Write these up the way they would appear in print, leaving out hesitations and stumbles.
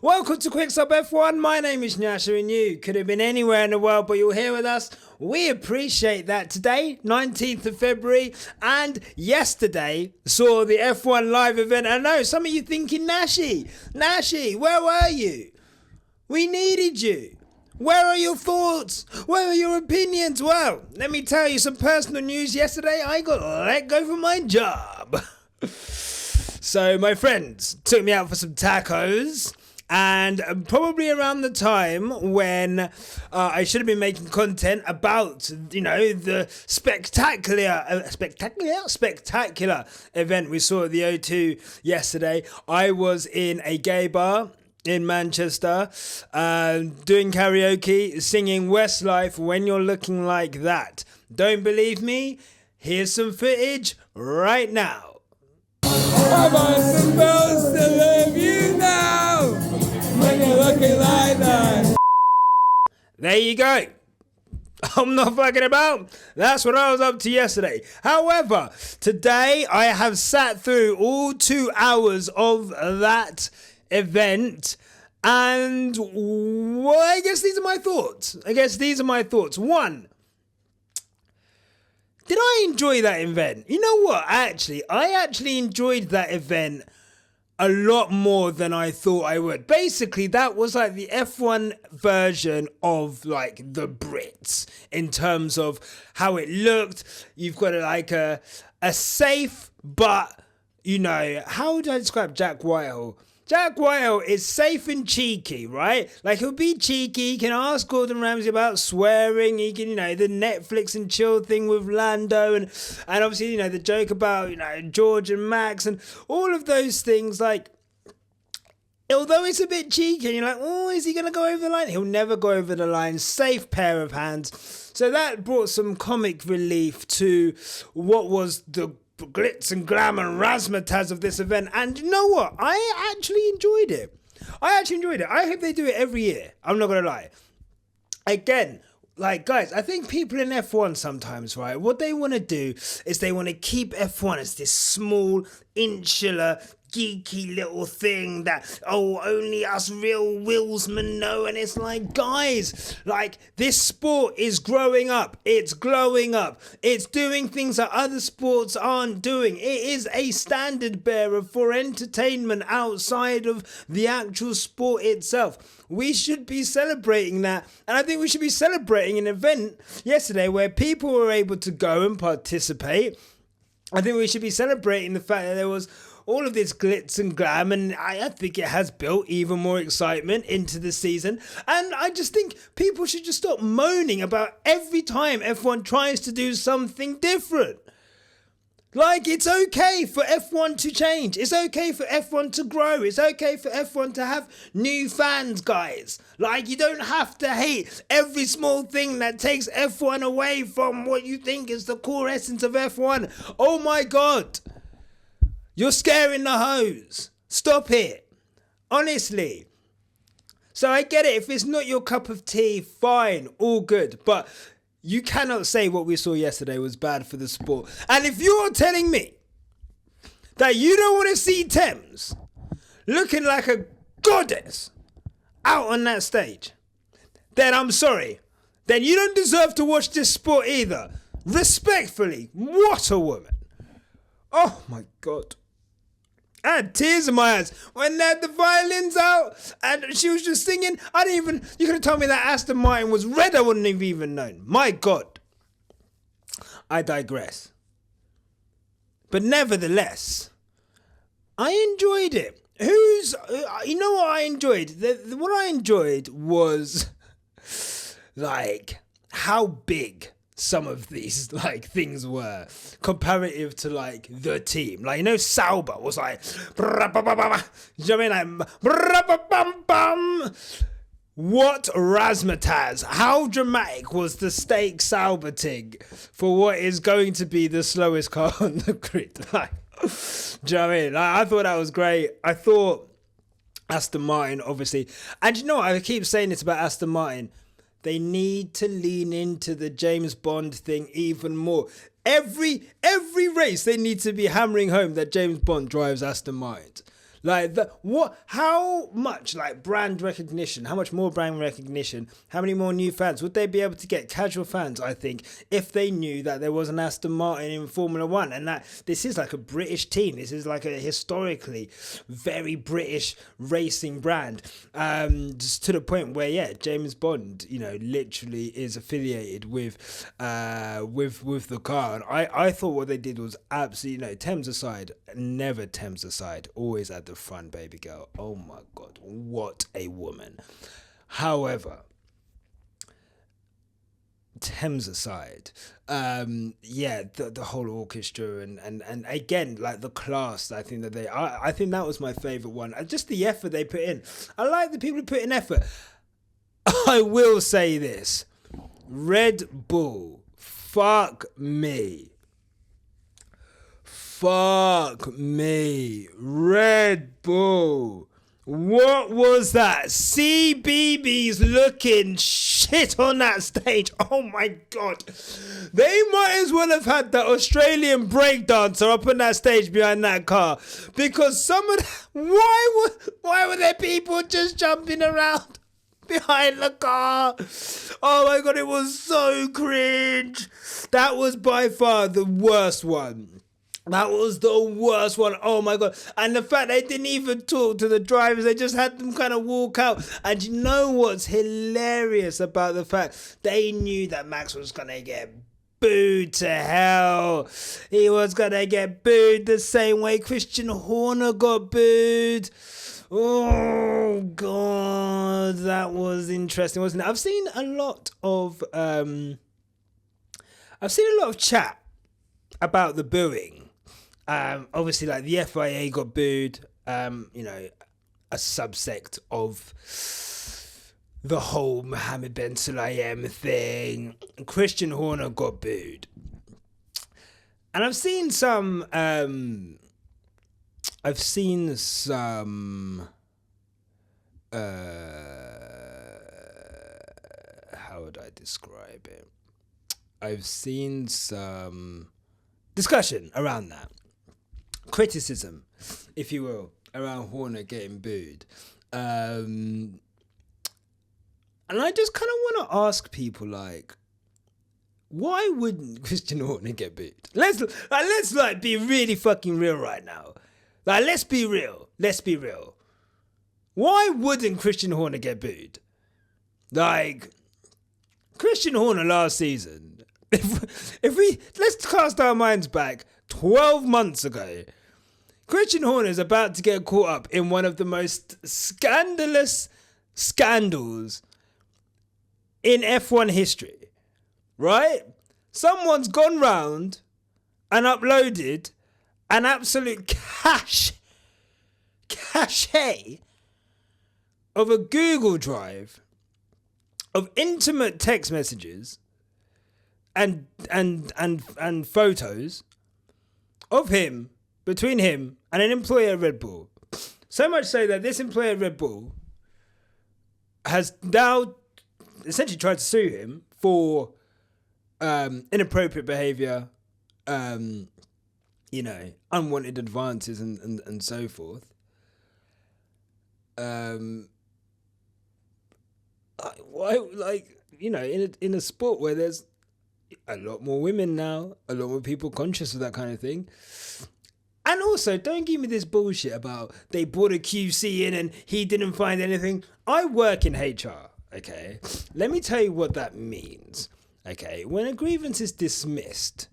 Welcome to Quick Stop F1. My name is Nyasha and you could have been anywhere in the world, but you're here with us. We appreciate that. Today, 19th of February, and yesterday saw the F1 live event. I know some of you thinking, Nashi, where were you? We needed you. Where are your thoughts? Where are your opinions? Well, let me tell you some personal news. Yesterday, I got let go from my job. So my friends took me out for some tacos, and probably around the time when I should have been making content about, the spectacular event we saw at the O2 yesterday, I was in a gay bar in Manchester, doing karaoke, singing Westlife, When You're Looking Like That. Don't believe me? Here's some footage right now. Am I supposed to love you now? When you're looking like that. There you go. I'm not fucking about. That's what I was up to yesterday. However, today I have sat through all 2 hours of that event, and I guess these are my thoughts. One, did I enjoy that event? You know what? I actually enjoyed that event a lot more than I thought I would. Basically, that was like the F1 version of like the Brits in terms of how it looked. You've got a safe, but how would I describe Jack Whitehall? Jack Whitehall is safe and cheeky, right? Like, he'll be cheeky. He can ask Gordon Ramsay about swearing. He can, the Netflix and chill thing with Lando. And obviously, the joke about, George and Max and all of those things. Like, although it's a bit cheeky, and you're like, oh, is he going to go over the line? He'll never go over the line. Safe pair of hands. So that brought some comic relief to what was the glitz and glam and razzmatazz of this event. And you know what? I actually enjoyed it. I hope they do it every year. I'm not going to lie. Again, guys, I think people in F1 sometimes, right, what they want to do is they want to keep F1 as this small, insular, geeky little thing that, only us real Willsmen know. And it's like, guys, this sport is growing up. It's glowing up. It's doing things that other sports aren't doing. It is a standard bearer for entertainment outside of the actual sport itself. We should be celebrating that. And I think we should be celebrating an event yesterday where people were able to go and participate. I think we should be celebrating the fact that there was all of this glitz and glam, and I think it has built even more excitement into the season. And I just think people should just stop moaning about every time F1 tries to do something different. It's okay for F1 to change. It's okay for F1 to grow. It's okay for F1 to have new fans, guys. You don't have to hate every small thing that takes F1 away from what you think is the core essence of F1. Oh my God. You're scaring the hose. Stop it. Honestly. So I get it. If it's not your cup of tea, fine. All good. But you cannot say what we saw yesterday was bad for the sport. And if you're telling me that you don't want to see Thames looking like a goddess out on that stage, then I'm sorry. Then you don't deserve to watch this sport either. Respectfully, what a woman. Oh my God. I had tears in my eyes when they had the violins out and she was just singing. You could have told me that Aston Martin was red, I wouldn't have even known. My God. I digress. But nevertheless, I enjoyed it. You know what I enjoyed? What I enjoyed was how big some of these things were comparative to the team. Sauber was you know what I mean? What razzmatazz, how dramatic was the stake Sauber thing for what is going to be the slowest car on the grid? Do you know what I mean? I thought that was great. I thought Aston Martin, obviously, and you know what, I keep saying this about Aston Martin, they need to lean into the James Bond thing even more. Every race, they need to be hammering home that James Bond drives Aston Martin. Like how much like brand recognition, how much more brand recognition, how many more new fans would they be able to get, casual fans, I think, if they knew that there was an Aston Martin in Formula One, and that this is like a British team. This is like a historically very British racing brand. Just to the point where, yeah, James Bond, you know, literally is affiliated with the car. And I thought what they did was absolutely, you know, Thames aside, never Thames aside, always at the front, baby girl. Oh my God, what a woman. However, Thames aside, yeah, the whole orchestra and again, like the class, I think that was my favorite one. Just the effort they put in. I like the people who put in effort. I will say this, Red Bull, fuck me, Red Bull. What was that? CBeebies looking shit on that stage. Oh my God. They might as well have had the Australian breakdancer up on that stage behind that car. Because why were there people just jumping around behind the car? Oh my God, it was so cringe. That was by far the worst one. That was the worst one. Oh my God. And the fact they didn't even talk to the drivers, they just had them kind of walk out. And you know what's hilarious about the fact they knew that Max was going to get booed to hell. He was going to get booed the same way Christian Horner got booed. Oh God, that was interesting, wasn't it? I've seen a lot of chat about the booing. Obviously, like the FIA got booed, you know, a subsect of the whole Mohammed Ben Sulayem thing. Christian Horner got booed. And I've seen some, how would I describe it? I've seen some discussion around that. Criticism, if you will, around Horner getting booed. And I just kind of want to ask people, like, why wouldn't Christian Horner get booed? Let's be really fucking real right now. Like, let's be real. Why wouldn't Christian Horner get booed? Like, Christian Horner last season, let's cast our minds back 12 months ago. Christian Horner is about to get caught up in one of the most scandalous scandals in F1 history, right? Someone's gone round and uploaded an absolute cache of a Google Drive of intimate text messages and photos of him, between him and an employee at Red Bull. So much so that this employee at Red Bull has now essentially tried to sue him for inappropriate behaviour, you know, unwanted advances and so forth. Why, like, you know, in a sport where there's a lot more women now, a lot more people conscious of that kind of thing. And also, don't give me this bullshit about they brought a QC in and he didn't find anything. I work in HR, okay? Let me tell you what that means, okay? When a grievance is dismissed,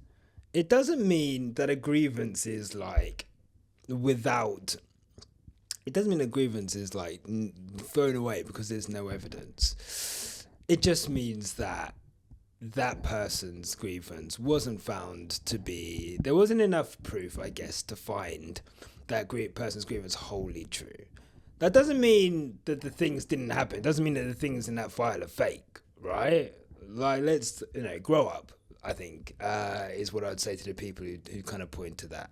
it doesn't mean that a grievance is like without... It doesn't mean a grievance is like thrown away because there's no evidence. It just means that that person's grievance wasn't found to be... There wasn't enough proof, I guess, to find that person's grievance wholly true. That doesn't mean that the things didn't happen. It doesn't mean that the things in that file are fake, right? Like, let's, you know, grow up, I think, is what I'd say to the people who kind of point to that.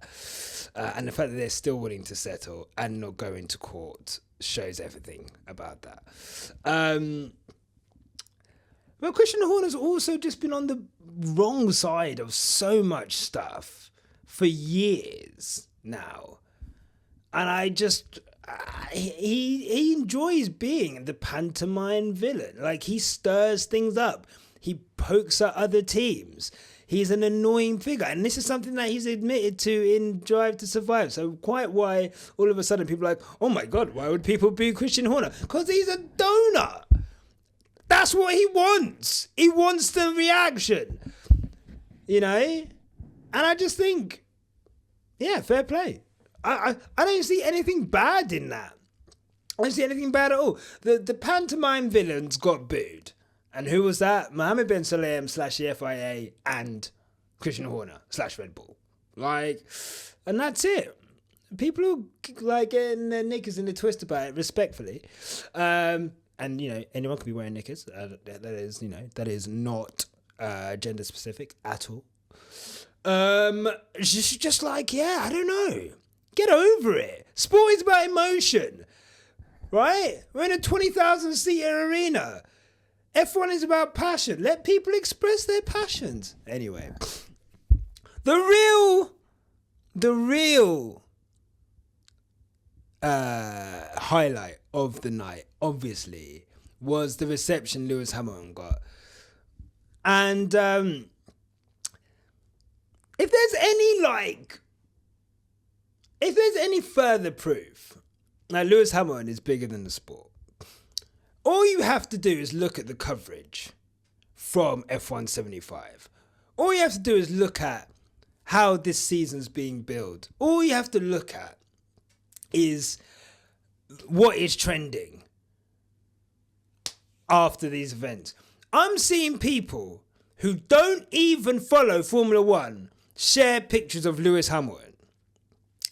And the fact that they're still willing to settle and not go into court shows everything about that. But Christian Horner's also just been on the wrong side of so much stuff for years now. And I just, he enjoys being the pantomime villain. Like, he stirs things up. He pokes at other teams. He's an annoying figure. And this is something that he's admitted to in Drive to Survive. So quite why all of a sudden people are like, oh my God, why would people boo Christian Horner? Because he's a donut. That's what he wants. He wants the reaction. You know? And I just think, yeah, fair play. I don't see anything bad in that. I don't see anything bad at all. The pantomime villains got booed. And who was that? Mohammed Ben Salem / the FIA and Christian Horner / Red Bull. Like, and that's it. People who like getting their knickers in a twist about it, respectfully. And, you know, anyone can be wearing knickers. That is not gender specific at all. Just like, yeah, I don't know. Get over it. Sport is about emotion, right? We're in a 20,000 seater arena. F1 is about passion. Let people express their passions. Anyway, the real highlight of the night, obviously, was the reception Lewis Hamilton got. And if there's any further proof that Lewis Hamilton is bigger than the sport, all you have to do is look at the coverage from F1 75. All you have to do is look at how this season's being billed. All you have to look at is what is trending after these events. I'm seeing people who don't even follow Formula One share pictures of Lewis Hamilton.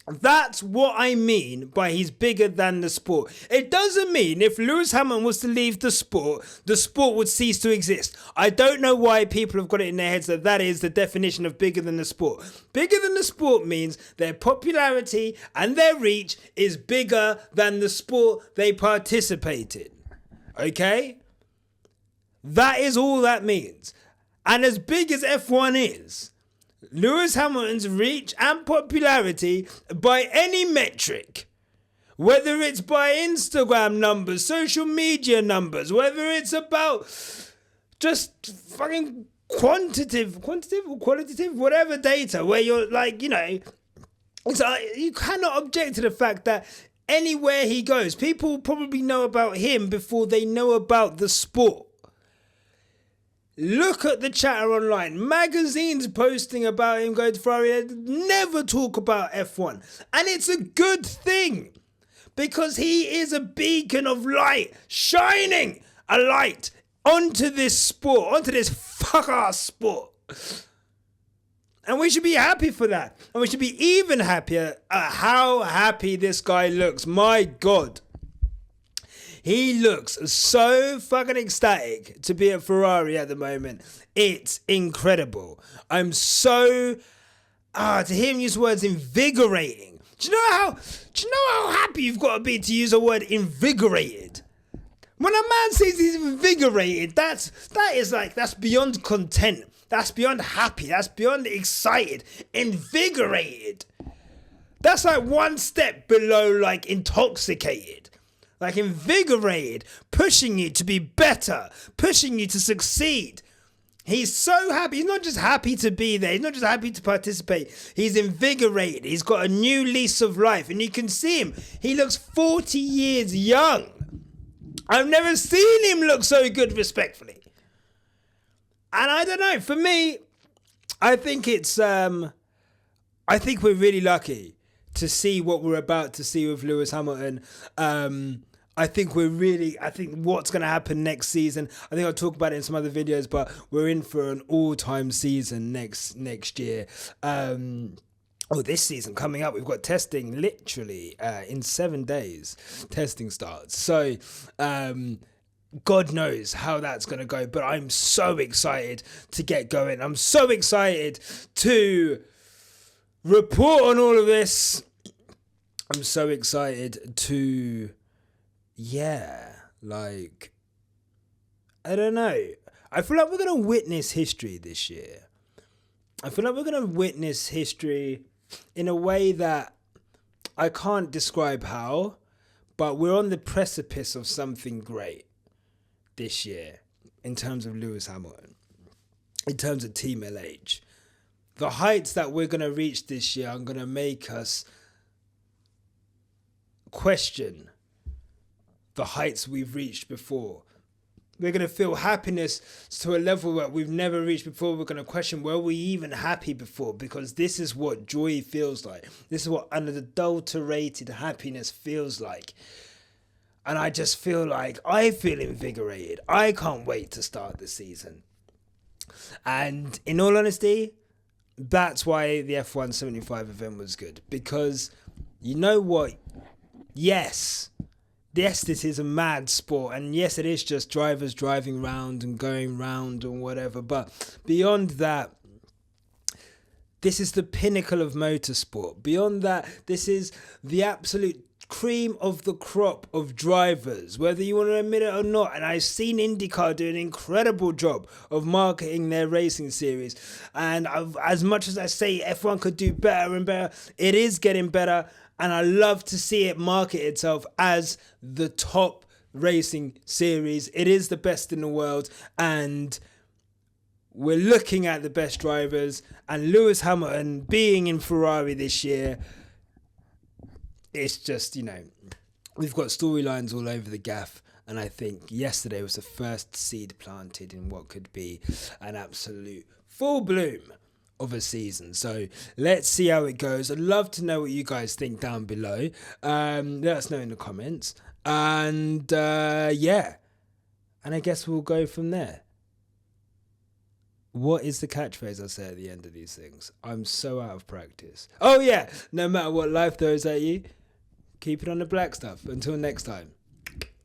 That's what I mean by he's bigger than the sport. It doesn't mean if Lewis Hamilton was to leave the sport would cease to exist. I don't know why people have got it in their heads that that is the definition of bigger than the sport. Bigger than the sport means their popularity and their reach is bigger than the sport they participate in. Okay? That is all that means. And as big as F1 is, Lewis Hamilton's reach and popularity by any metric, whether it's by Instagram numbers, social media numbers, whether it's about just fucking quantitative or qualitative, whatever data, where you're like, you know, it's you cannot object to the fact that anywhere he goes, people probably know about him before they know about the sport. Look at the chatter online. Magazines posting about him going to Ferrari never talk about F1. And it's a good thing. Because he is a beacon of light. Shining a light onto this sport. Onto this fuck-ass sport. And we should be happy for that. And we should be even happier at how happy this guy looks. My God. He looks so fucking ecstatic to be at Ferrari at the moment. It's incredible. I'm so... to hear him use the words invigorating. Do you know how happy you've got to use the word invigorated? When a man says he's invigorated, that's beyond content. That's beyond happy. That's beyond excited. Invigorated. That's like one step below like intoxicated. Like invigorated, pushing you to be better, pushing you to succeed. He's so happy. He's not just happy to be there. He's not just happy to participate. He's invigorated. He's got a new lease of life. And you can see him. He looks 40 years young. I've never seen him look so good, respectfully. And I don't know. For me, I think it's... I think we're really lucky to see what we're about to see with Lewis Hamilton. I think what's going to happen next season, I think I'll talk about it in some other videos, but we're in for an all-time season next year. This season coming up, we've got testing literally in 7 days. Testing starts. So, God knows how that's going to go, but I'm so excited to get going. I'm so excited to report on all of this. I'm so excited to, I don't know. I feel like we're going to witness history this year. I feel like we're going to witness history in a way that I can't describe how, But we're on the precipice of something great this year in terms of Lewis Hamilton, in terms of Team LH. The heights that we're going to reach this year are going to make us question the heights we've reached before. We're going to feel happiness to a level that we've never reached before. We're going to question, were we even happy before? Because this is what joy feels like. This is what unadulterated happiness feels like. And I just feel like I feel invigorated. I can't wait to start the season. And in all honesty, that's why the F1 75 event was good. Because you know what? Yes, this is a mad sport, and yes, it is just drivers driving round and going round and whatever, but beyond that, this is the pinnacle of motorsport. Beyond that, this is the absolute cream of the crop of drivers, whether you want to admit it or not. And I've seen IndyCar do an incredible job of marketing their racing series, and as much as I say F1 could do better and better, it is getting better. And I love to see it market itself as the top racing series. It is the best in the world. And we're looking at the best drivers. And Lewis Hamilton being in Ferrari this year, it's just, we've got storylines all over the gaff. And I think yesterday was the first seed planted in what could be an absolute full bloom of a season. So let's see how it goes. I'd love to know what you guys think down below. Let us know in the comments. And and I guess we'll go from there. What is the catchphrase I say at the end of these things? I'm so out of practice. Oh yeah, no matter what life throws at you, keep it on the black stuff. Until next time.